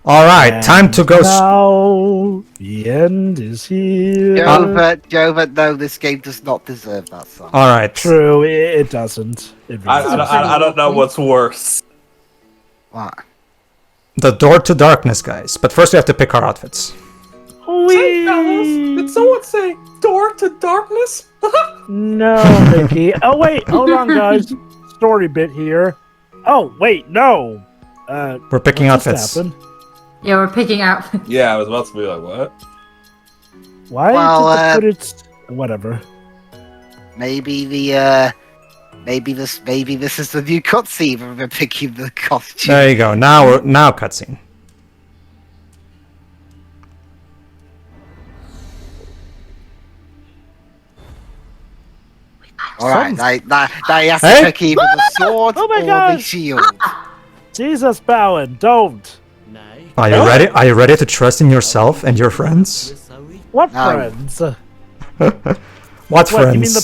All right, time to go. Now the end is here. Jova, no, this game does not deserve that song. All right. True, it doesn't. It really I don't know what's worse. What? The door to darkness, guys. But first we have to pick our outfits. Say, fellas, did someone say door to darkness? No, Mickey. Oh wait, hold on, guys. Story bit here. Oh wait, no. We're picking what just outfits. happened? Yeah, we're picking out. Yeah, I was about to be like, what? Why Well, did the footage? Whatever. Maybe this is the new cutscene where we're picking the costume. There you go. Now cutscene. Alright, now you have to Hey? pick either the sword Oh my or the God. shield. Jesus, Balan, don't. Are you ready? Are you ready to trust in yourself and your friends? What No. friends? What What? friends? You mean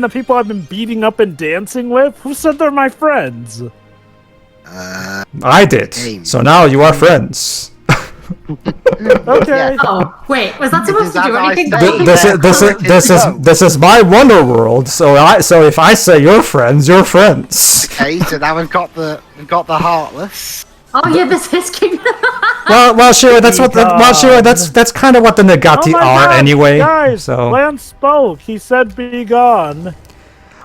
the people I've been beating up and dancing with? Who said they're my friends? I did. Hey. So now you are friends. Okay. Oh, wait, was that supposed to Because do as I anything? said- This is my Wonderworld. So if I say you're friends, you're friends. Okay, so now we've got the Heartless. Oh yeah, this is Kingdom. Well, sure. That's what. That's kind of what the Nagati Oh my are God, anyway. Guys, So. Lance spoke. He said be gone.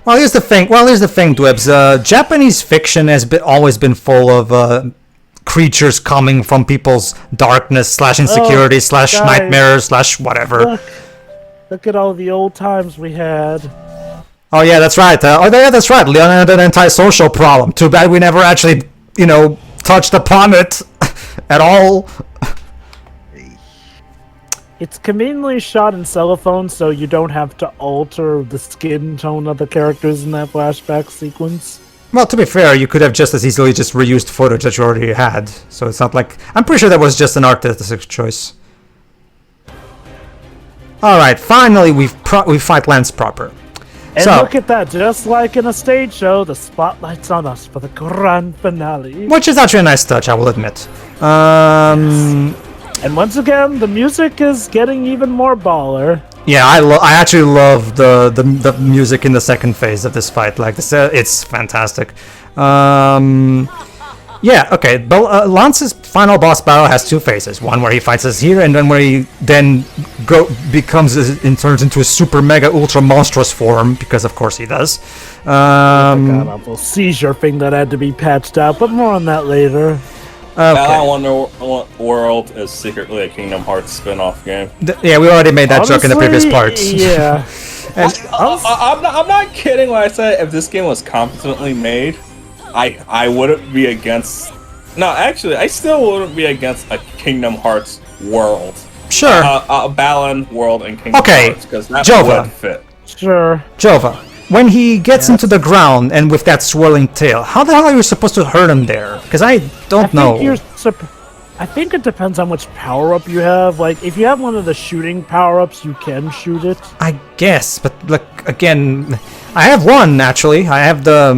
Well, here's the thing. Dwebs. Japanese fiction has always been full of creatures coming from people's darkness / insecurity / guys. nightmares / whatever. Look at all the old times we had. Oh yeah, that's right. That's right. Leon had an antisocial problem. Too bad we never actually, touched upon it at all. It's conveniently shot in cellophane, so you don't have to alter the skin tone of the characters in that flashback sequence. Well, to be fair, you could have just as easily just reused footage that you already had. So it's not like... I'm pretty sure that was just an artistic choice. Alright, finally we fight Lance proper. And So- look at that, just like in a stage show, the spotlight's on us for the grand finale. Which is actually a nice touch, I will admit. And once again, the music is getting even more baller. Yeah, I actually love the music in the second phase of this fight. Like this, it's fantastic. Yeah, okay. But Lance's final boss battle has two phases. One where he fights us here, and then where he then turns into a super mega ultra monstrous form, because of course he does. God awful seizure thing that had to be patched out, but more on that later. Balan Wonderworld is secretly a Kingdom Hearts spin-off game. Yeah, we already made that joke in the previous Honestly, parts. Yeah. I'm not kidding when I say if this game was competently made, I wouldn't be against... No, actually, I still wouldn't be against a Kingdom Hearts world. Sure. A Balan world and Kingdom Okay, Hearts, because that Jova. would fit. Sure. Jova, when he gets into the ground and with that swirling tail, how the hell are you supposed to hurt him there? Because I don't know. I think it depends how much power up you have. Like, if you have one of the shooting power ups, you can shoot it. I guess, but look again. I have one actually. I have the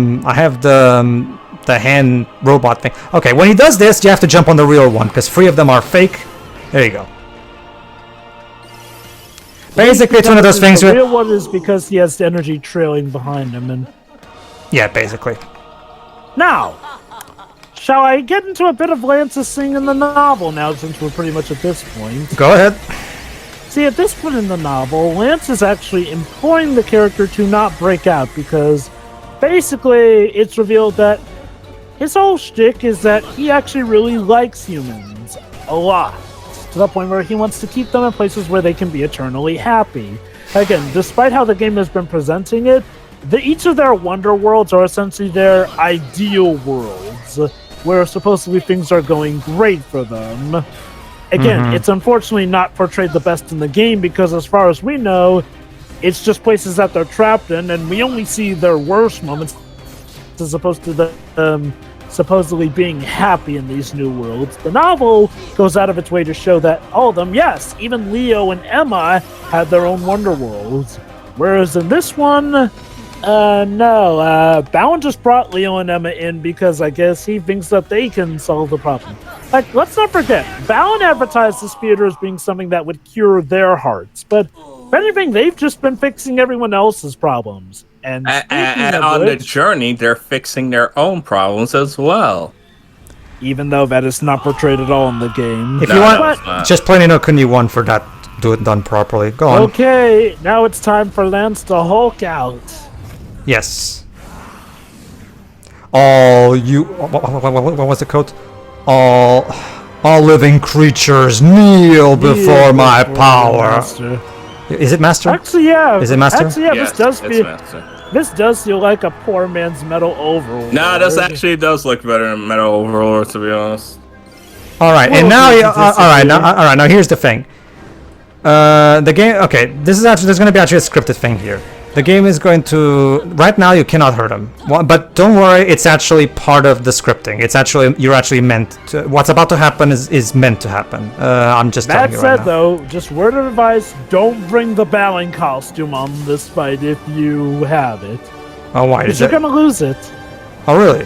hand robot thing. Okay, when he does this, you have to jump on the real one because 3 of them are fake. There you go. Basically, it's one of those things The where... real one is because he has the energy trailing behind him. And Yeah, basically. now, shall I get into a bit of Lance's thing in the novel now, since we're pretty much at this point? Go ahead. See, at this point in the novel, Lance is actually imploring the character to not break out, because basically it's revealed that his whole shtick is that he actually really likes humans a lot, to the point where he wants to keep them in places where they can be eternally happy. Again, despite how the game has been presenting it, each of their wonder worlds are essentially their ideal worlds, where supposedly things are going great for them. Again, it's unfortunately not portrayed the best in the game, because as far as we know, it's just places that they're trapped in, and we only see their worst moments as opposed to the supposedly being happy in these new worlds. The novel goes out of its way to show that all of them, yes, even Leo and Emma had their own wonder worlds. Whereas in this one, no, Balan just brought Leo and Emma in because I guess he thinks that they can solve the problem. Like, let's not forget, Balan advertised this theater as being something that would cure their hearts, but if anything, they've just been fixing everyone else's problems. And on the journey, they're fixing their own problems as well. Even though that is not portrayed at all in the game. If you want, just plain no Kuni 1 for that, do it done properly. Go on. Okay, now it's time for Lance to Hulk out. Yes. All you... What was the quote? All living creatures kneel before my power. Master. Is it Master? Actually, yeah. Is it Master? Actually, yeah. Yes, This does feel like a poor man's Metal Overlord. Nah, this actually does look better than Metal Overlord, to be honest. All right, and now, all right. Now here's the thing. The game. Okay, this is actually there's going to be actually a scripted thing here. The game is going to... Right now, you cannot hurt him. But don't worry, it's actually part of the scripting. It's actually... You're actually meant to... What's about to happen is meant to happen. I'm just telling you right now. That said, though, just word of advice, don't bring the Balan costume on this fight if you have it. Oh, why? Because you're going to lose it. Oh, really?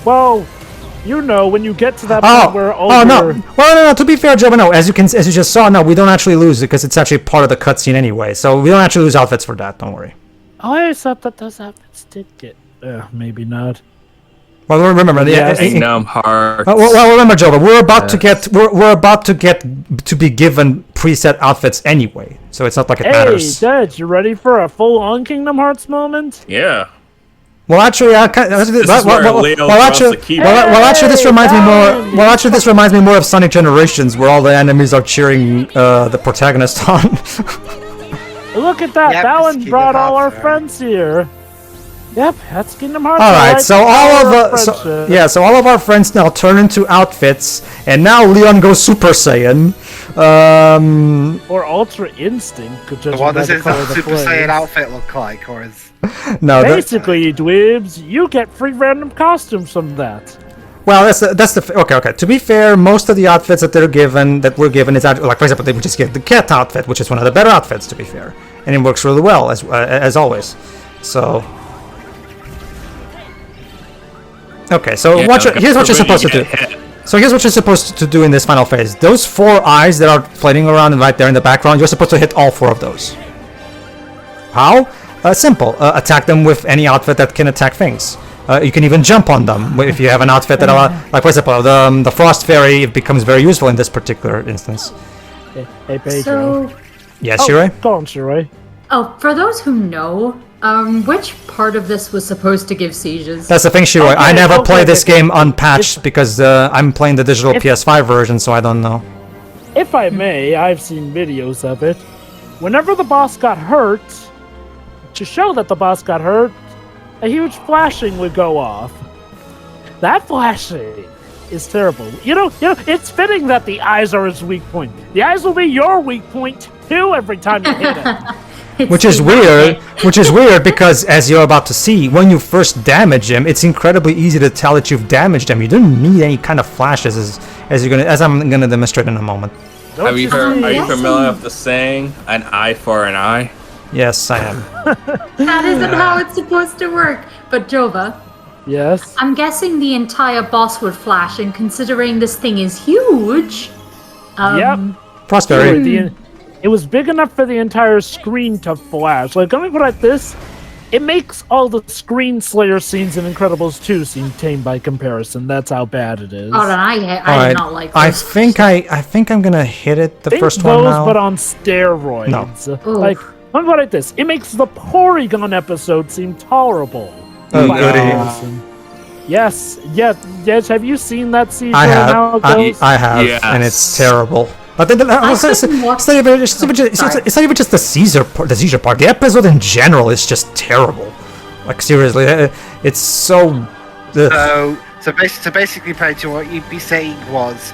Well... You know, when you get to that point where no. Well, no. To be fair, Joe, no. As you just saw, no, we don't actually lose it because it's actually part of the cutscene anyway. So we don't actually lose outfits for that. Don't worry. Oh, I thought that those outfits did get. Maybe not. Well, remember, Kingdom Hearts. Well, remember, Joe, we're about to get to be given preset outfits anyway. So it's not like it matters. Hey, Dad, you ready for a full-on Kingdom Hearts moment? Yeah. Well, actually, this reminds me more. Well, actually, this reminds me more of Sonic Generations, where all the enemies are cheering the protagonist on. Look at that! Balan brought all our friends here. Yep, that's Kingdom Hearts. All right, so all of our friends now turn into outfits, and now Leon goes Super Saiyan. Or Ultra Instinct. What does his Super Saiyan outfit look like, or is? No, basically, Dweebs, you get free random costumes from that. Well, okay. To be fair, most of the outfits that we're given is like, for example, they would just get the cat outfit, which is one of the better outfits, to be fair, and it works really well as always. So. Okay, so here's what you're supposed to do. So here's what you're supposed to do in this final phase. Those 4 eyes that are floating around right there in the background, you're supposed to hit all 4 of those. How? Simple. Attack them with any outfit that can attack things. You can even jump on them if you have an outfit that, like for example, the Frost Fairy becomes very useful in this particular instance. Hey Pedro. So, yes, Shirei? Go on, Shirei. Oh, for those who know, which part of this was supposed to give seizures? That's the thing, Shiroi. I never played this game unpatched because I'm playing the digital PS5 version, so I don't know. If I may, I've seen videos of it. Whenever the boss got hurt, to show that the boss got hurt, a huge flashing would go off. That flashing is terrible. You know, it's fitting that the eyes are his weak point. The eyes will be your weak point too every time you hit it. Which is weird because, as you're about to see, when you first damage him, it's incredibly easy to tell that you've damaged him. You don't need any kind of flashes, as I'm gonna demonstrate in a moment. Are you familiar with the saying, "An eye for an eye"? Yes, I am. That isn't how it's supposed to work. But Jova, yes, I'm guessing the entire boss would flash, and considering this thing is huge, yep, Prosperity. It was big enough for the entire screen to flash. Like, let me put it like this: it makes all the Screen Slayer scenes in Incredibles 2 seem tame by comparison. That's how bad it is. Oh, then I did not like this. I think I'm gonna hit it first one now. But on steroids. No. Like, let me put it like this: it makes the Porygon episode seem tolerable. Oh, goody. Yes. Have you seen that season? I have. I have, yes. And it's terrible. But then, it's not even just the seizure part. The episode in general is just terrible. Like, seriously, it's so. So basically, Pedro, what you'd be saying was,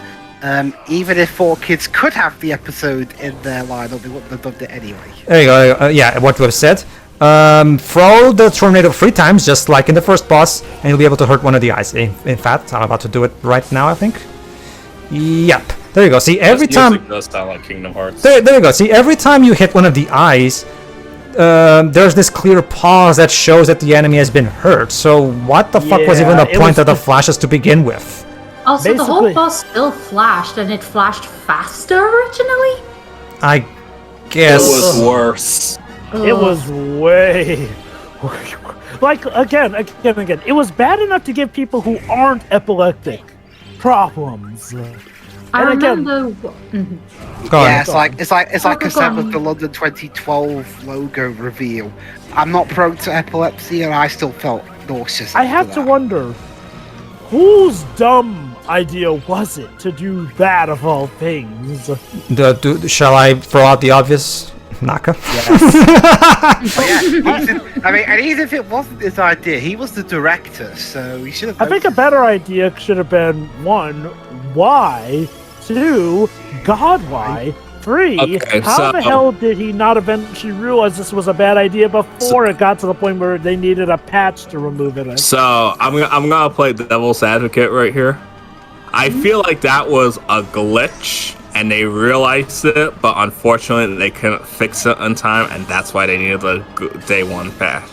even if 4Kids could have the episode in their lineup, they wouldn't have done it anyway. There you go. Yeah, what we've said. Throw the tornado 3 times, just like in the first boss, and you'll be able to hurt one of the eyes. In fact, I'm about to do it right now, I think. Yep. There you go. See, every time. Music does sound like Kingdom Hearts. There you go. See, every time you hit one of the eyes, there's this clear pause that shows that the enemy has been hurt. So what the fuck was even the point of the flashes to begin with? Also, the whole Basically- boss still flashed, and it flashed faster originally? I It guess. was worse. It was way. Like, again. It was bad enough to give people who aren't epileptic problems. I And again- remember. Mhm. Go on. Yeah, it's like go I said with on. the London 2012 logo reveal. I'm not prone to epilepsy, and I still felt nauseous. I after have to that. wonder, whose dumb idea was it to do that of all things? Shall I throw out the obvious? Naka? But yeah, and even if it wasn't his idea, he was the director, so he should have. I think a better idea should have been 1, why? 2, God, why? 3, Okay, how the so- hell did he not eventually realize this was a bad idea before it got to the point where they needed a patch to remove it? So I'm gonna play devil's advocate right here. I feel like that was a glitch, and they realized it, but unfortunately they couldn't fix it in time, and that's why they needed a day 1 patch.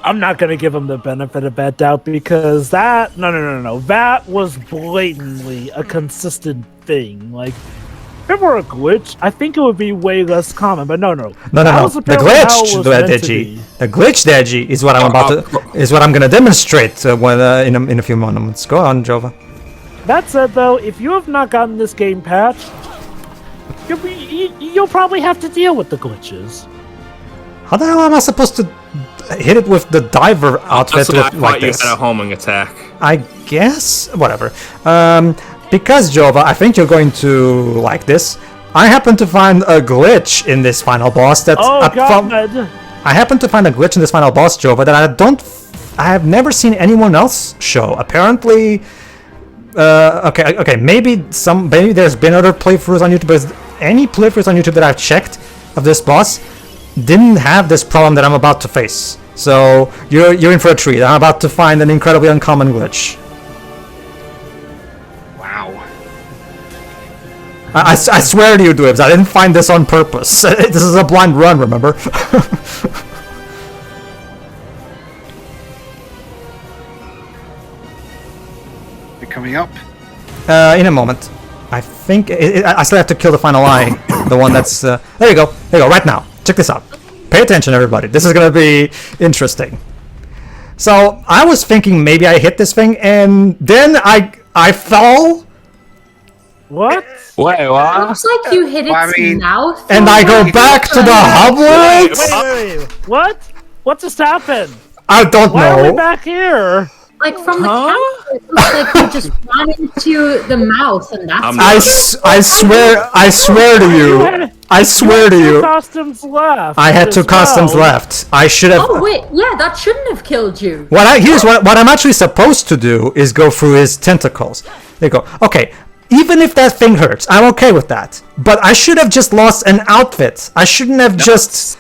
I'm not gonna give him the benefit of that doubt because that no. That was blatantly a consistent thing. Like, if it were a glitch, I think it would be way less common. But no. No. That was The apparently how it glitch, was meant to Deji. be. The glitch, Deji, is what I'm is what I'm gonna demonstrate when in a few moments. Go on, Jova. That said, though, if you have not gotten this game patched, you'll probably have to deal with the glitches. How the hell am I supposed to hit it with the diver outfit So I thought like you this? had a homing attack. I guess whatever. Because Jova, I think you're going to like this. I happen to find a glitch in this final boss that Oh God! I happen to find a glitch in this final boss, Jova, that I have never seen anyone else show. Apparently, okay, maybe there's been other playthroughs on YouTube, but any playthroughs on YouTube that I've checked of this boss didn't have this problem that I'm about to face. So you're in for a treat. I'm about to find an incredibly uncommon glitch. Wow. I swear to you, Dwebs, I didn't find this on purpose. This is a blind run, remember? They're coming up. In a moment. I think I still have to kill the final eye. The one that's there you go. There you go. Right now. Check this out. Pay attention, everybody. This is gonna be interesting. So I was thinking maybe I hit this thing, and then I fall, What? Wait, what? Looks like you hit its I mean- mouth. and I go back to the hub world. Wait. What? What just happened? I don't Why are we know. back here? Like from the camera, it looks like you just ran into the mouth, and that's. I swear to you. I swear to Two you. costumes left. I had as two customs well. left. I should have. Oh wait, yeah, that shouldn't have killed you. Here's what I'm actually supposed to do is go through his tentacles. There you go. Okay, even if that thing hurts, I'm okay with that. But I should have just lost an outfit. I shouldn't have just.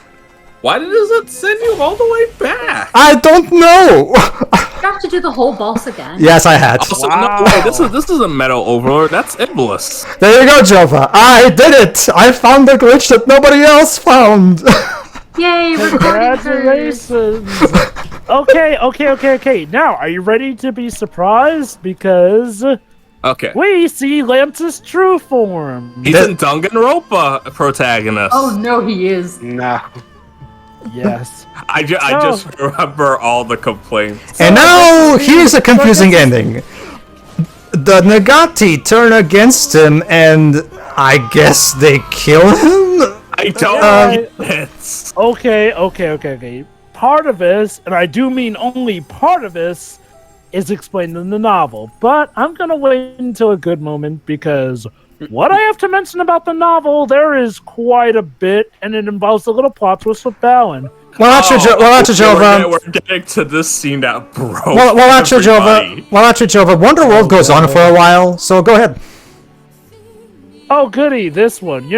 Why does it send you all the way back? I don't know. You have to do the whole boss again. Yes, I had. Also, no, wait, this is a metal overlord. That's Iblis. There you go, Jova. I did it. I found the glitch that nobody else found. Yay, recording hers. Congratulations. Okay. Now, are you ready to be surprised? Because Okay. we see Lance's true form. He's in Danganronpa protagonist. Oh no, he is. No. Yes. I just remember all the complaints. And now here's a confusing ending. The Nagati turn against him, and I guess they kill him. I don't Um, get it. Okay. Part of this, and I do mean only part of this, is explained in the novel. But I'm gonna wait until a good moment because what I have to mention about the novel, there is quite a bit, and it involves a little plot twist with Balan. Well, Jova. We're getting to this scene that broke. Well, everybody. Jova. Wonderworld goes on for a while, so go ahead. Oh, goody, this one.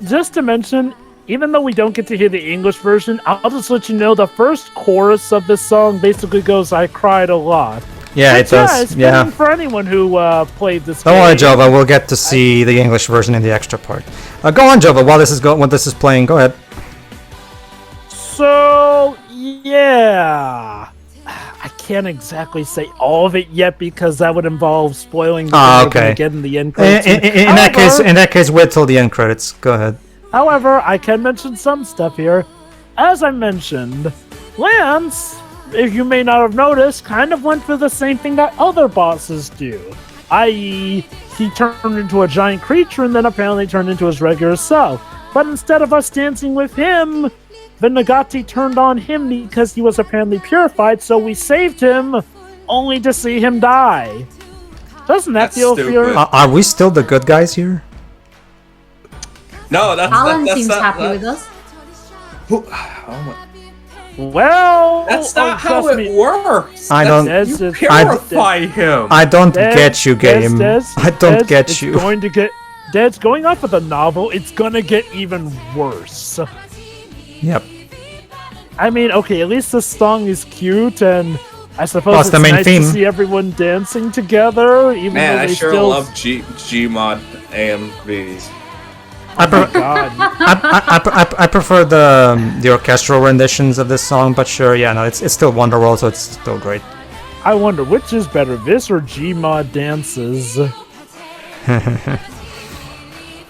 Just to mention, even though we don't get to hear the English version, I'll just let you know the first chorus of this song basically goes, "I cried a lot." Yeah, it It's does. Yeah. fitting for anyone who played this Don't game. worry, Jova. We'll get to see the English version in the extra part. Go on, Jova. While this is playing, go ahead. So, yeah. I can't exactly say all of it yet because that would involve spoiling the thing we're gonna get in the end credits. In that case, wait till the end credits. Go ahead. However, I can mention some stuff here. As I mentioned, Lance, if you may not have noticed, kind of went for the same thing that other bosses do. I.e., he turned into a giant creature and then apparently turned into his regular self. But instead of us dancing with him, the Nagati turned on him because he was apparently purified, so we saved him, only to see him die. Doesn't that feel fair? Are we still the good guys here? No, Alan seems happy with us. Well, that's not how it works. I don't. You purify him. I don't get you, game. I don't get you. Dad's going off of the novel. It's gonna get even worse. Yep. I mean, okay, at least the song is cute, and I suppose Plus it's the main nice theme. to see everyone dancing together. Even Man, though I they sure still... love Gmod AMVs. I prefer the orchestral renditions of this song, but sure, yeah, no, it's still Wonderworld, so it's still great. I wonder which is better, this or Gmod dances.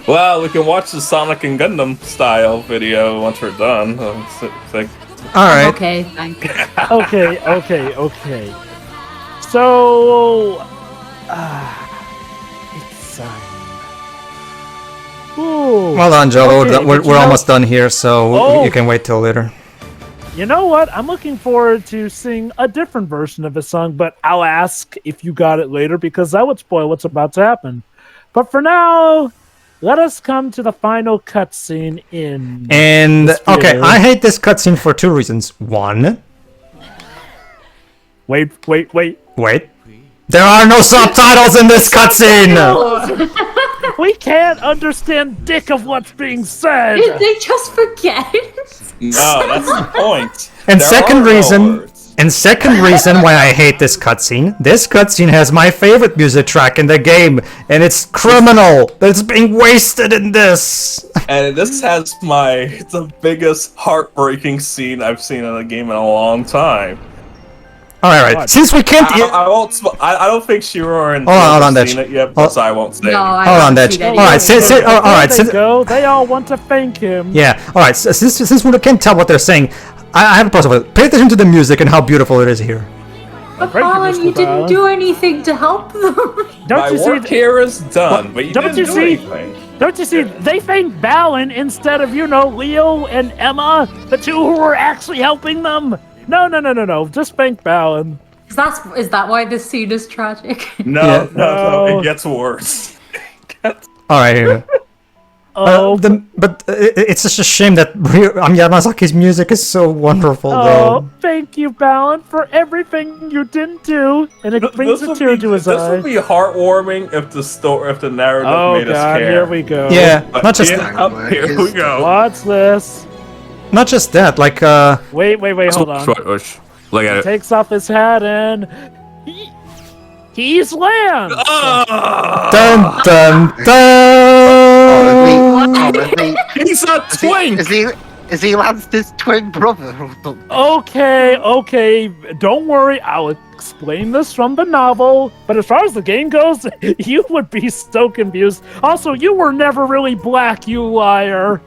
Well, we can watch the Sonic and Gundam style video once we're done. Alright. Okay, thanks. Okay. So, it's ooh. Well done, Joe. Okay, We're almost done here, so you can wait till later. You know what? I'm looking forward to seeing a different version of the song, but I'll ask if you got it later because that would spoil what's about to happen. But for now, let us come to the final cutscene in. And okay, I hate this cutscene for two reasons. One. Wait. There are no subtitles in this cutscene. We can't understand dick of what's being said. Did they just forget? No, that's the point. And There second are no reason. words. And second reason why I hate this cutscene. This cutscene has my favorite music track in the game, and it's criminal that it's being wasted in this. And this has the biggest heartbreaking scene I've seen in a game in a long time. All right. Since we can't, I don't think Shiro and hold on, seen it yet, so I won't say. No, I hold on, haven't Dutch. seen All it right, either. all right. They all want to thank him. Yeah. All right. Since we can't tell what they're saying, I have a problem with it. Pay attention to the music and how beautiful it is here. But Balan, you didn't do anything to help them. My work here is done, but you didn't do anything. Don't you see? They thanked Balan instead of, Leo and Emma, the two who were actually helping them. No. Just thank Balan. Is that why this scene is tragic? No, it gets worse. All right. Here. But it's just a shame that Yamazaki's music is so wonderful, though. Thank you, Balan, for everything you didn't do, and it brings a tear to his eye. This would be heartwarming if the narrative made us care. Here we go. Yeah, not just here we go. What's this? Not just that, like Wait, hold on. Look at it. Takes off his hat and he's Lance. Dun dun dun. He's a twink. Is he Lance's twin brother or something? Okay. Don't worry, I'll explain this from the novel. But as far as the game goes, you would be so confused. Also, you were never really black, you liar.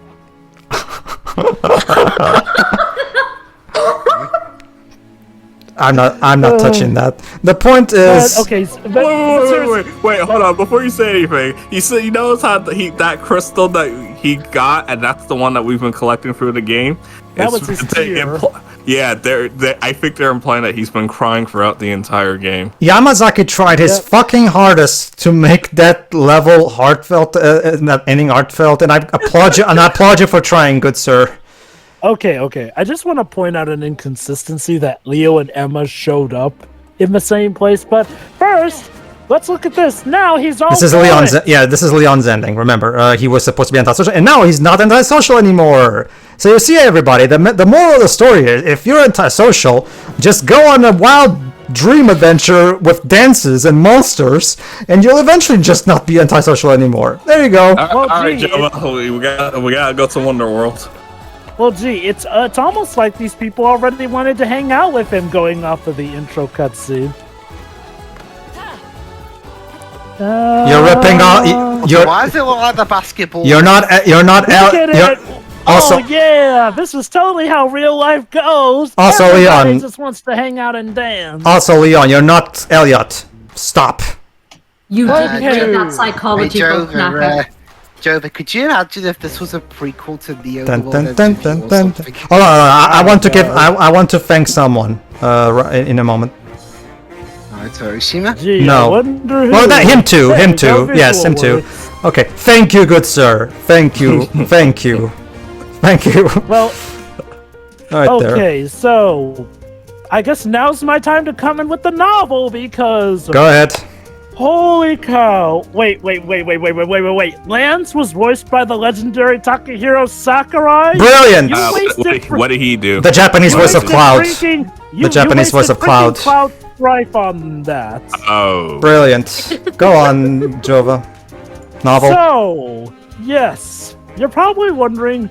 I'm not touching that. The point is. Wait, hold on. Before you say anything, he knows how that crystal that he got, and that's the one that we've been collecting through the game. That was his tear. I think they're implying that he's been crying throughout the entire game. Yamazaki tried his fucking hardest to make that level heartfelt, that ending heartfelt, and I applaud you for trying, good sir. Okay. I just want to point out an inconsistency that Leo and Emma showed up in the same place. But first, let's look at this. Now he's all. This is Leon's ending. Remember, he was supposed to be antisocial, and now he's not antisocial anymore. So you see, everybody, the moral of the story is: if you're antisocial, just go on a wild dream adventure with dances and monsters, and you'll eventually just not be antisocial anymore. There you go. All right, Joe. We gotta go to Wonderworld. Well, gee, it's almost like these people already wanted to hang out with him going off of the intro cutscene. You're ripping off. Why does it look like the basketball? You're not. Look at You're, it! also, Oh yeah, this is totally how real life goes. Also, Everybody Leon. just wants to hang out and dance. Also, Leon, you're not Elliot. Stop. You didn't get that Hey, psychology book, Naka. Jova, could you imagine if this was a prequel to Neo? Dun, the dun, World dun, Ends dun, or dun, dun. something? Hold on. I want to give. I want to thank someone. In a moment. Alright, so Hiroshima? Gee, No. I wonder who. Well, him too. Hey, Him no too. Yes, him visual too. works. Okay. Thank you, good sir. Thank you. Thank you. Thank you. Well, Right there. okay, so I guess now's my time to come in with the novel because Go ahead. holy cow! Wait! Lance was voiced by the legendary Takahiro Sakurai. Brilliant. You wasted What did he do? The Japanese voice of wasted Cloud. you Japanese voice wasted of Cloud. freaking Cloud Strife on that. Oh. Brilliant. Go on, Jova. Novel. So, yes, you're probably wondering,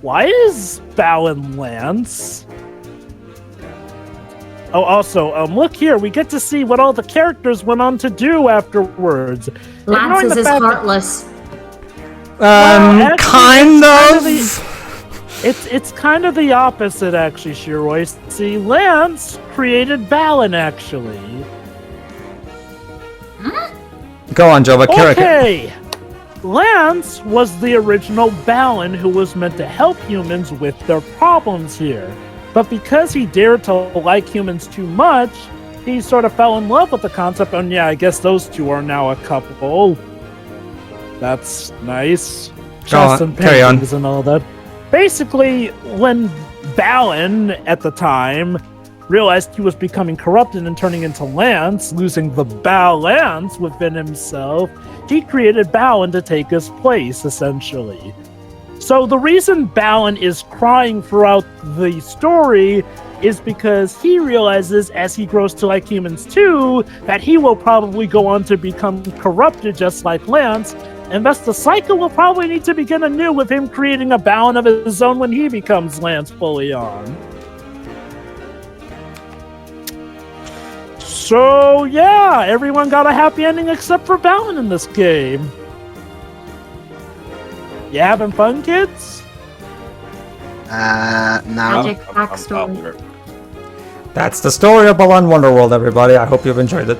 why is Balan Lance? Oh, also, look here, we get to see what all the characters went on to do afterwards. Lance Ignoring is the as fact that- heartless. Well, actually, Kind it's of. It's kind of the opposite, actually, Shiroi. See, Lance created Balan, actually. Go on, Jova. Okay! Lance was the original Balan who was meant to help humans with their problems here. But because he dared to like humans too much, he sort of fell in love with the concept, and yeah, I guess those two are now a couple. That's nice. Go on, Just and carry on. paintings and all that. Basically, when Balan, at the time, realized he was becoming corrupted and turning into Lance, losing the balance within himself, he created Balan to take his place, essentially. So the reason Balan is crying throughout the story is because he realizes, as he grows to like humans too, that he will probably go on to become corrupted just like Lance, and thus the cycle will probably need to begin anew with him creating a Balan of his own when he becomes Lance fully on. So yeah, everyone got a happy ending except for Balan in this game. You having fun, kids? No. Magic backstory. That's the story of Balan Wonderworld, everybody. I hope you've enjoyed it.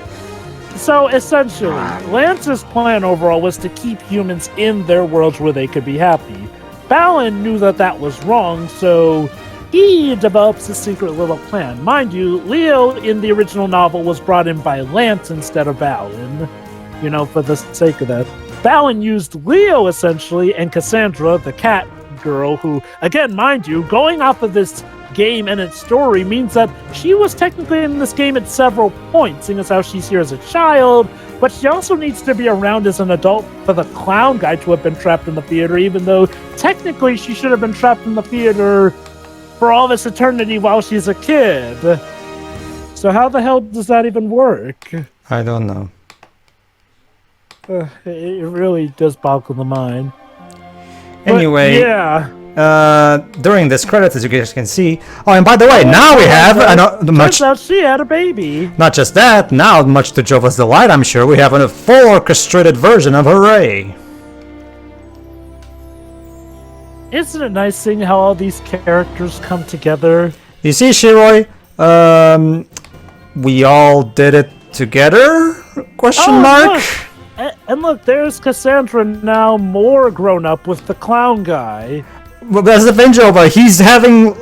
So essentially, Lance's plan overall was to keep humans in their worlds where they could be happy. Balan knew that that was wrong, so he develops a secret little plan. Mind you, Leo in the original novel was brought in by Lance instead of Balan, you know, for the sake of that. Balan used Leo, essentially, and Cassandra, the cat girl, who, again, mind you, going off of this game and its story means that she was technically in this game at several points, seeing as how she's here as a child, but she also needs to be around as an adult for the clown guy to have been trapped in the theater, even though technically she should have been trapped in the theater for all this eternity while she's a kid. So how the hell does that even work? I don't know. It really does boggle the mind. But, Anyway, yeah. During this credits, as you guys can see. Oh, and by the way, now we have much. Turns out she had a baby. Not just that. Now, much to Jova's delight, I'm sure we have a full orchestrated version of Hooray. Isn't it nice seeing how all these characters come together? You see, Shiroi, we all did it together? Question mark. Look. And look, there's Cassandra now more grown up with the clown guy. Well, that's the thing, Jova. He's having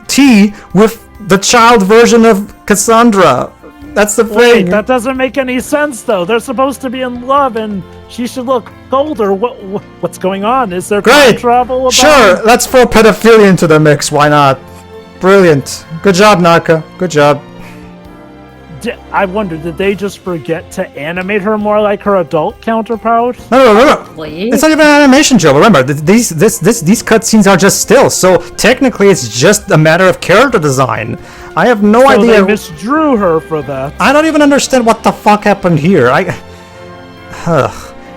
tea with the child version of Cassandra. That's the Wait, thing. that doesn't make any sense, though. They're supposed to be in love, and she should look older. What's going on? Is there time Great. travel? Sure, let's throw pedophilia into the mix. Why not? Brilliant. Good job, Naka. Good job. I wonder, did they just forget to animate her more like her adult counterpart? No. Please. It's not even an animation, Joe. Remember, these cutscenes are just stills, so technically it's just a matter of character design. I have no So idea. they misdrew her for that. I don't even understand what the fuck happened here. Anyway.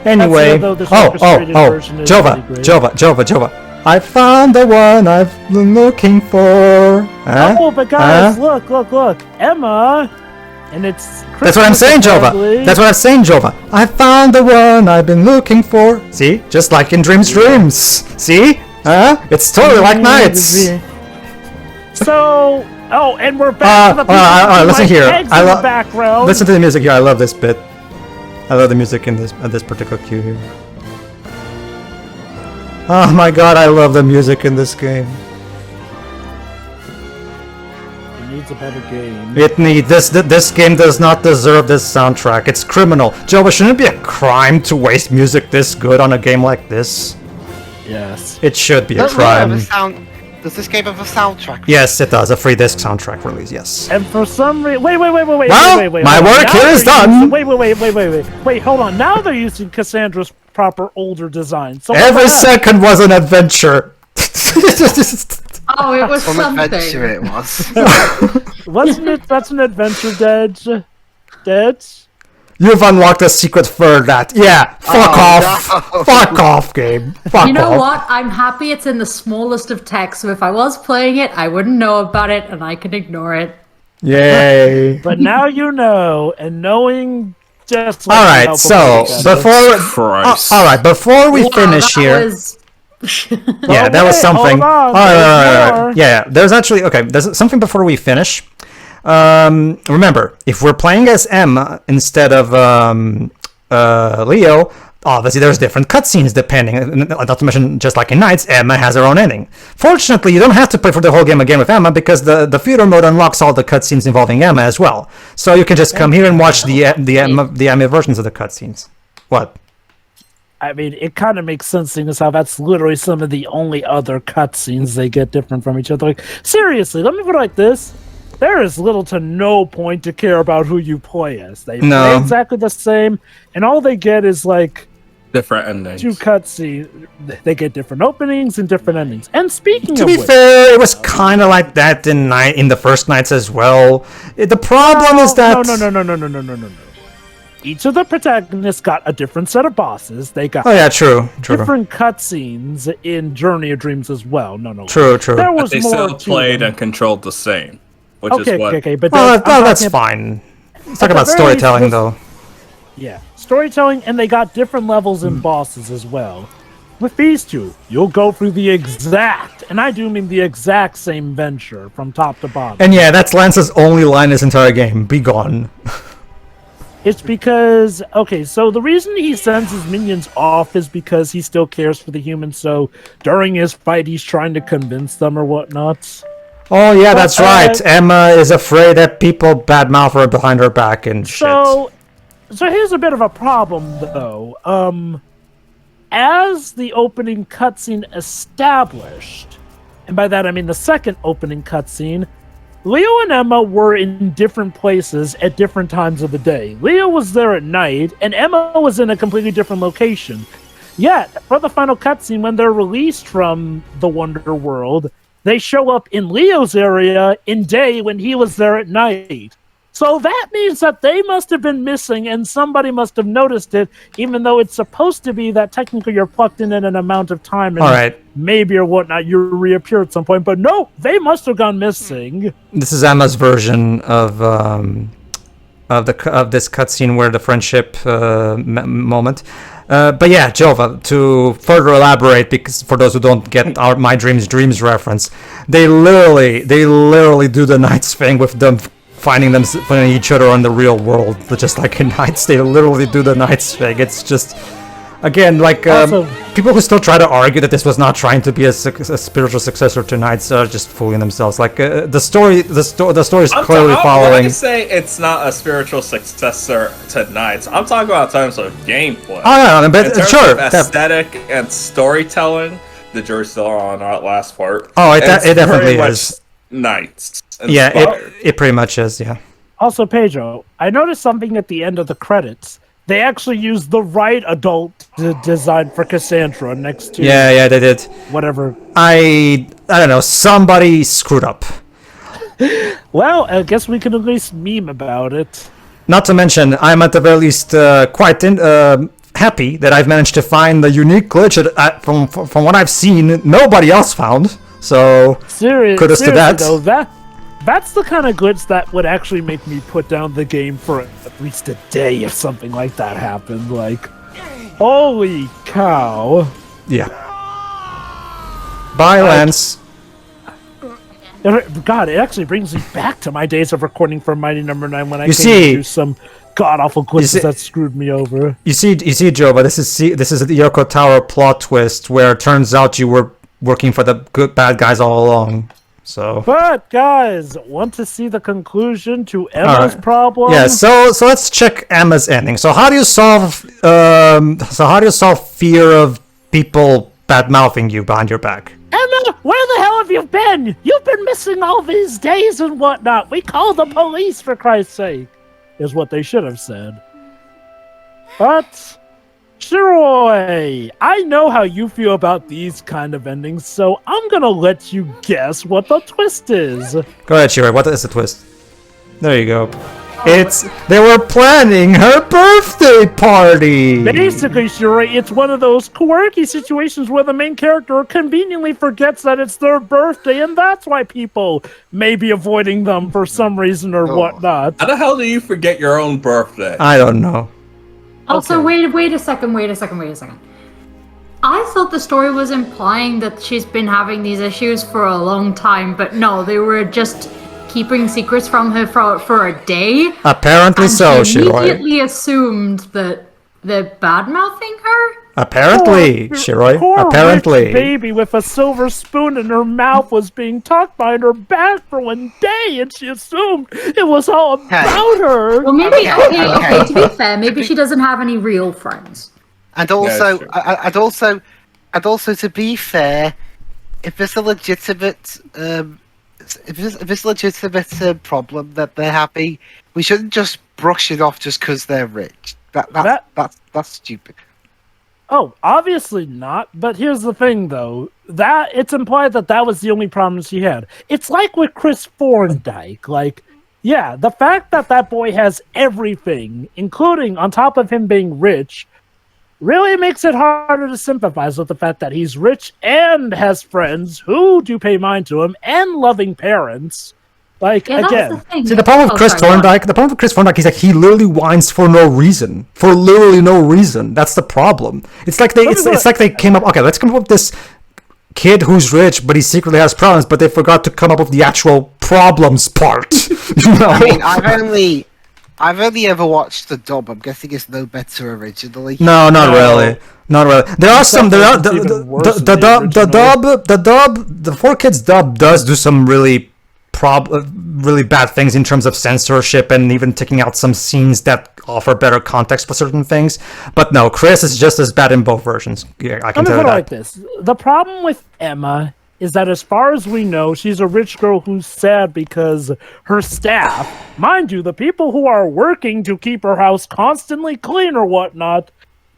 That's it, though, this orchestrated version is Jova, pretty great. Jova. I found the one I've been looking for. Huh? Oh, but guys, look. Emma, and it's That's what I'm saying, Jova. That's what I'm saying, Jova. I found the one I've been looking for. See? Just like in Dreams. See? Huh? It's totally like Knights. So, and we're back to the people listen here. in the background. Listen to the music here. I love this bit. I love the music in this particular cue here. Oh my god, I love the music in this game. It needs a better game. This game does not deserve this soundtrack. It's criminal. Jova, shouldn't it be a crime to waste music this good on a game like this? Yes. It should be a Does crime. Does this game have a soundtrack? Yes, it does. A free disc soundtrack release, yes. And for some reason, wait. Well, wait, my work here is done. Wait, hold on. Now they're using Cassandra's proper older design. So Every second was an adventure. Oh, it was Some something. adventure it was. Wasn't it? That's an adventure, Dead. You've unlocked a secret for that. Yeah, fuck off. No. Fuck off, game. Fuck You know off. what? I'm happy it's in the smallest of text, so if I was playing it, I wouldn't know about it, and I can ignore it. Yay. But now you know, and knowing just. All right, so before we finish that here. was- Yeah, that was wait, something. hold on, All there's right. more. Yeah, there's actually there's something before we finish. Remember, if we're playing as Emma instead of Leo, obviously there's different cutscenes depending. Not to mention, just like in Knights, Emma has her own ending. Fortunately, you don't have to play for the whole game again with Emma because the theater mode unlocks all the cutscenes involving Emma as well. So you can just come here and watch the Emma versions of the cutscenes. What? I mean, it kind of makes sense, seeing as how that's literally some of the only other cutscenes they get different from each other. Like, seriously, let me put it like this. There is little to no point to care about who you play as. They play exactly the same, and all they get is, like, different endings. 2 cutscenes. They get different openings and different endings. And speaking To of be which, fair, it was kind of like that in the first Knights as well. The problem is that No. Each of the protagonists got a different set of bosses. They got Oh yeah, true. different cutscenes in Journey of Dreams as well. No. True. There was But they more still to played them. and controlled the same, which is what. Okay, but Well, that's talking fine. Let's talk the about very storytelling, least, though. Yeah, storytelling, and they got different levels and bosses as well. With these two, you'll go through the exact, and I do mean the exact same venture from top to bottom. And yeah, that's Lance's only line this entire game. Be gone. It's because, okay, so the reason he sends his minions off is because he still cares for the humans, so during his fight, he's trying to convince them or whatnot. Oh yeah, that's right. Emma is afraid that people badmouth her behind her back and shit. So here's a bit of a problem, though. As the opening cutscene established, and by that I mean the second opening cutscene, Leo and Emma were in different places at different times of the day. Leo was there at night, and Emma was in a completely different location. Yet, for the final cutscene, when they're released from the Wonderworld, they show up in Leo's area in day when he was there at night. So that means that they must have been missing, and somebody must have noticed it, even though it's supposed to be that technically you're plugged in an amount of time, and All right. maybe or whatnot, you reappear at some point. But no, they must have gone missing. This is Emma's version of this cutscene where the friendship moment. But yeah, Jova, to further elaborate, because for those who don't get our My Dreams reference, they literally do the Knights thing with them finding each other on the real world, just like in Knights. They literally do the Knights thing. It's just, again, like Also- people who still try to argue that this was not trying to be a spiritual successor to Knights are just fooling themselves. Like the story is clearly When following. I say it's not a spiritual successor to Knights, I'm talking about in terms of gameplay. Oh yeah, in but terms sure. of aesthetic and storytelling, the jury's still on our last part. Oh, it It's definitely very much is. Knights. Yeah, inspired. it pretty much is. Yeah. Also, Pedro, I noticed something at the end of the credits. They actually used the right adult design for Cassandra next to Yeah, they did. whatever. I don't know. Somebody screwed up. Well, I guess we can at least meme about it. Not to mention, I'm at the very least quite happy that I've managed to find the unique glitch that, from what I've seen, nobody else found. So, kudos to that. Though, that's the kind of glitch that would actually make me put down the game for at least a day if something like that happened. Like, holy cow. Yeah. Bye, Lance. God, it actually brings me back to my days of recording for Mighty Number 9 when I You came see- to do some god-awful glitches that screwed me over. You see, Joe, but this is the Yoko Tower plot twist where it turns out you were working for the bad guys all along. So. But guys, want to see the conclusion to Emma's problem? Yeah. So let's check Emma's ending. So how do you solve fear of people bad mouthing you behind your back? Emma, where the hell have you been? You've been missing all these days and whatnot. We called the police, for Christ's sake, is what they should have said. But, Chore, I know how you feel about these kind of endings, so I'm gonna let you guess what the twist is. Go ahead, Chore. What is the twist? There you go. They were planning her birthday party! Basically, Chore, it's one of those quirky situations where the main character conveniently forgets that it's their birthday, and that's why people may be avoiding them for some reason or whatnot. How the hell do you forget your own birthday? I don't know. Also, wait a second. I thought the story was implying that she's been having these issues for a long time, but no, they were just keeping secrets from her for a day. Apparently so, she Shiroi. immediately assumed that they're bad-mouthing her? Apparently, Shiroi. Poor Apparently. rich baby with a silver spoon in her mouth was being talked behind her back for one day, and she assumed it was all about her. Well, maybe, Okay. to be fair, maybe she doesn't have any real friends. And also, Yeah, sure. and also, to be fair, if it's a legitimate, if it's a legitimate problem that they're happy, we shouldn't just brush it off just because they're rich. That's stupid. Oh, obviously not. But here's the thing, though. That it's implied that was the only problem she had. It's like with Chris Thorndike. Like, yeah, the fact that boy has everything, including on top of him being rich, really makes it harder to sympathize with the fact that he's rich and has friends who do pay mind to him and loving parents. Like, Yeah, again. that's the thing. See, the problem with Chris Thorndike is that he literally whines for no reason. For literally no reason. That's the problem. It's like they came up, okay, let's come up with this kid who's rich, but he secretly has problems, but they forgot to come up with the actual problems part. You know? I mean, I've only ever watched the dub. I'm guessing it's no better originally. No, not No. really. Not really. There are some. There are It's even worse the than the dub. The 4Kids dub does do some really bad things in terms of censorship and even taking out some scenes that offer better context for certain things. But no, Chris is just as bad in both versions. Yeah, I can Let me tell put you it like that. this. The problem with Emma is that as far as we know, she's a rich girl who's sad because her staff, mind you, the people who are working to keep her house constantly clean or whatnot,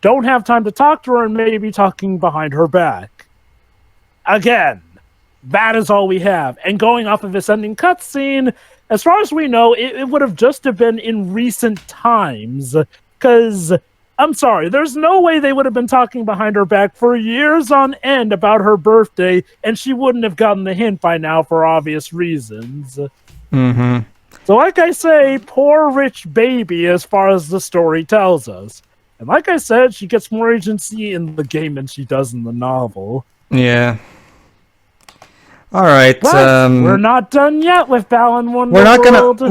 don't have time to talk to her and may be talking behind her back. Again, that is all we have. And going off of this ending cutscene, as far as we know, it would have just have been in recent times. Because, I'm sorry, there's no way they would have been talking behind her back for years on end about her birthday, and she wouldn't have gotten the hint by now for obvious reasons. Mm-hmm. So like I say, poor rich baby as far as the story tells us. And like I said, she gets more agency in the game than she does in the novel. Yeah. All right. But we're not done yet with Balan Wonderworld.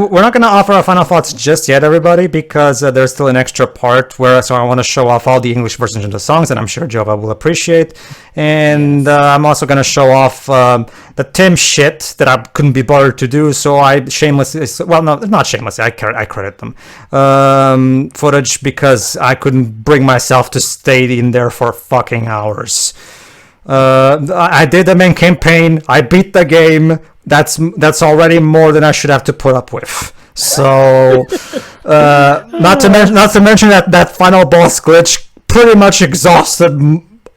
We're not gonna offer our final thoughts just yet, everybody, because there's still an extra part so I want to show off all the English versions of the songs, and I'm sure Jova will appreciate. And I'm also gonna show off the Tim shit that I couldn't be bothered to do, so I shamelessly, well, no, not shamelessly, I credit them footage because I couldn't bring myself to stay in there for fucking hours. I did the main campaign. I beat the game. That's already more than I should have to put up with. So, not to mention that final boss glitch pretty much exhausted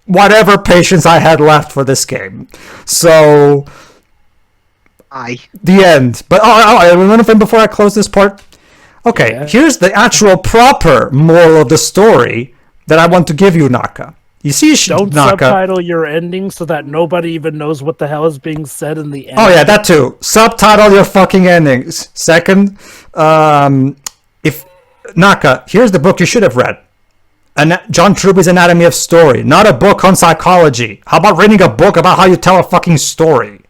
whatever patience I had left for this game. So, the end. But one thing before I close this part. Okay, Here's the actual proper moral of the story. that I want to give you, Naka. You see, Don't Naka. subtitle your ending so that nobody even knows what the hell is being said in the end. Oh yeah, that too. Subtitle your fucking endings. Second, if Naka, here's the book you should have read. John Truby's Anatomy of Story, not a book on psychology. How about reading a book about how you tell a fucking story?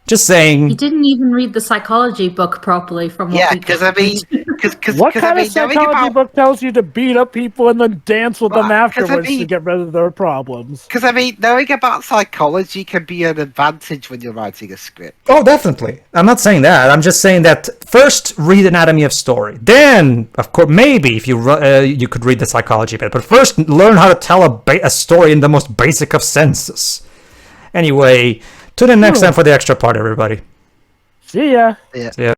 Just saying. He didn't even read the psychology book properly from what Yeah, we because I mean, because What kind of psychology book tells you to beat up people and then dance with them afterwards to get rid of their problems? Because I mean, knowing about psychology can be an advantage when you're writing a script. Oh, definitely. I'm not saying that. I'm just saying that first read Anatomy of Story. Then, of course, maybe if you could read the psychology bit. But first, learn how to tell a story in the most basic of senses. Anyway, tune in next time for the extra part, everybody. See ya. Yeah. See ya.